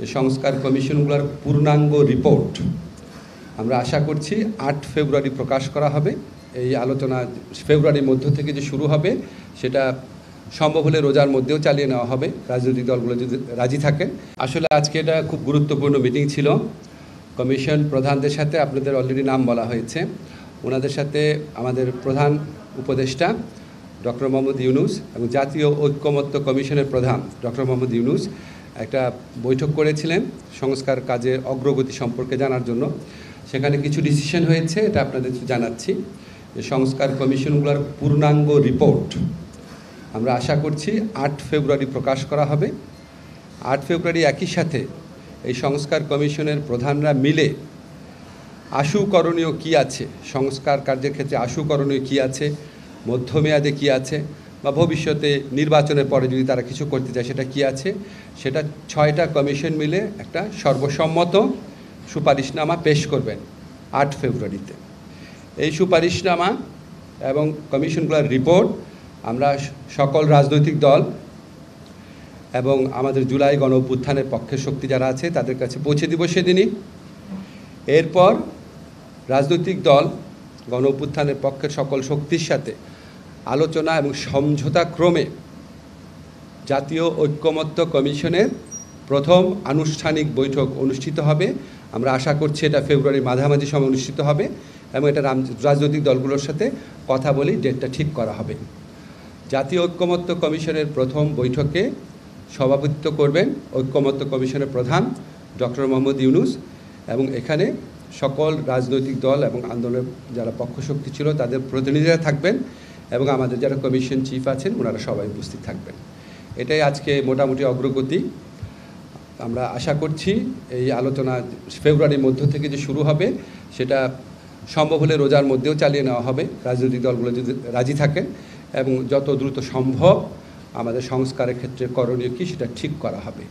যে সংস্কার কমিশনগুলোর পূর্ণাঙ্গ রিপোর্ট আমরা আশা করছি ৮ ফেব্রুয়ারি প্রকাশ করা হবে। এই আলোচনা ফেব্রুয়ারির মধ্য থেকে যে শুরু হবে সেটা সম্ভব হলে রোজার মধ্যেও চালিয়ে নেওয়া হবে, রাজনৈতিক দলগুলো যদি রাজি থাকে। আসলে আজকে এটা খুব গুরুত্বপূর্ণ মিটিং ছিল। কমিশন প্রধানদের সাথে আপনাদের অলরেডি নাম বলা হয়েছে, ওনাদের সাথে আমাদের প্রধান উপদেষ্টা ডক্টর মোহাম্মদ ইউনূস এবং জাতীয় ঐক্যমত্য কমিশনের প্রধান ডক্টর মোহাম্মদ ইউনূস একটা বৈঠক করেছিলেন সংস্কার কাজের অগ্রগতি সম্পর্কে জানার জন্য। সেখানে কিছু ডিসিশন হয়েছে, এটা আপনাদের জানাচ্ছি। যে সংস্কার কমিশনগুলোর পূর্ণাঙ্গ রিপোর্ট আমরা আশা করছি ৮ ফেব্রুয়ারি প্রকাশ করা হবে। ৮ ফেব্রুয়ারি একই সাথে এই সংস্কার কমিশনের প্রধানরা মিলে আশু করণীয় কী আছে, সংস্কার কার্যের ক্ষেত্রে আশু করণীয় কী আছে, মধ্যমেয়াদে কী আছে, বা ভবিষ্যতে নির্বাচনের পরে যদি তারা কিছু করতে চায় সেটা কী আছে, সেটা ৬টা কমিশন মিলে একটা সর্বসম্মত সুপারিশনামা পেশ করবেন ৮ ফেব্রুয়ারিতে। এই সুপারিশনামা এবং কমিশনগুলোর রিপোর্ট আমরা সকল রাজনৈতিক দল এবং আমাদের জুলাই গণ অভ্যুত্থানের পক্ষের শক্তি যারা আছে তাদের কাছে পৌঁছে দিব সেদিনই। এরপর রাজনৈতিক দল গণ অভ্যুত্থানের পক্ষের সকল শক্তির সাথে আলোচনা এবং সমঝোতা ক্রমে জাতীয় ঐক্যমত্য কমিশনের প্রথম আনুষ্ঠানিক বৈঠক অনুষ্ঠিত হবে। আমরা আশা করছি এটা ফেব্রুয়ারির মাঝামাঝি সময় অনুষ্ঠিত হবে এবং এটা রাজনৈতিক দলগুলোর সাথে কথা বলেই ডেটটা ঠিক করা হবে। জাতীয় ঐক্যমত্য কমিশনের প্রথম বৈঠকে সভাপতিত্ব করবেন ঐক্যমত্য কমিশনের প্রধান ডক্টর মোহাম্মদ ইউনূস এবং এখানে সকল রাজনৈতিক দল এবং আন্দোলনের যারা পক্ষশক্তি ছিল তাদের প্রতিনিধিরা থাকবেন এবং আমাদের যারা কমিশন চিফ আছেন ওনারা সবাই উপস্থিত থাকবেন। এটাই আজকে মোটামুটি অগ্রগতি। আমরা আশা করছি এই আলোচনা ফেব্রুয়ারির মধ্য থেকে যে শুরু হবে সেটা সম্ভব হলে রোজার মধ্যেও চালিয়ে নেওয়া হবে, রাজনৈতিক দলগুলো যদি রাজি থাকেন, এবং যত দ্রুত সম্ভব আমাদের সংস্কারের ক্ষেত্রে করণীয় কী সেটা ঠিক করা হবে।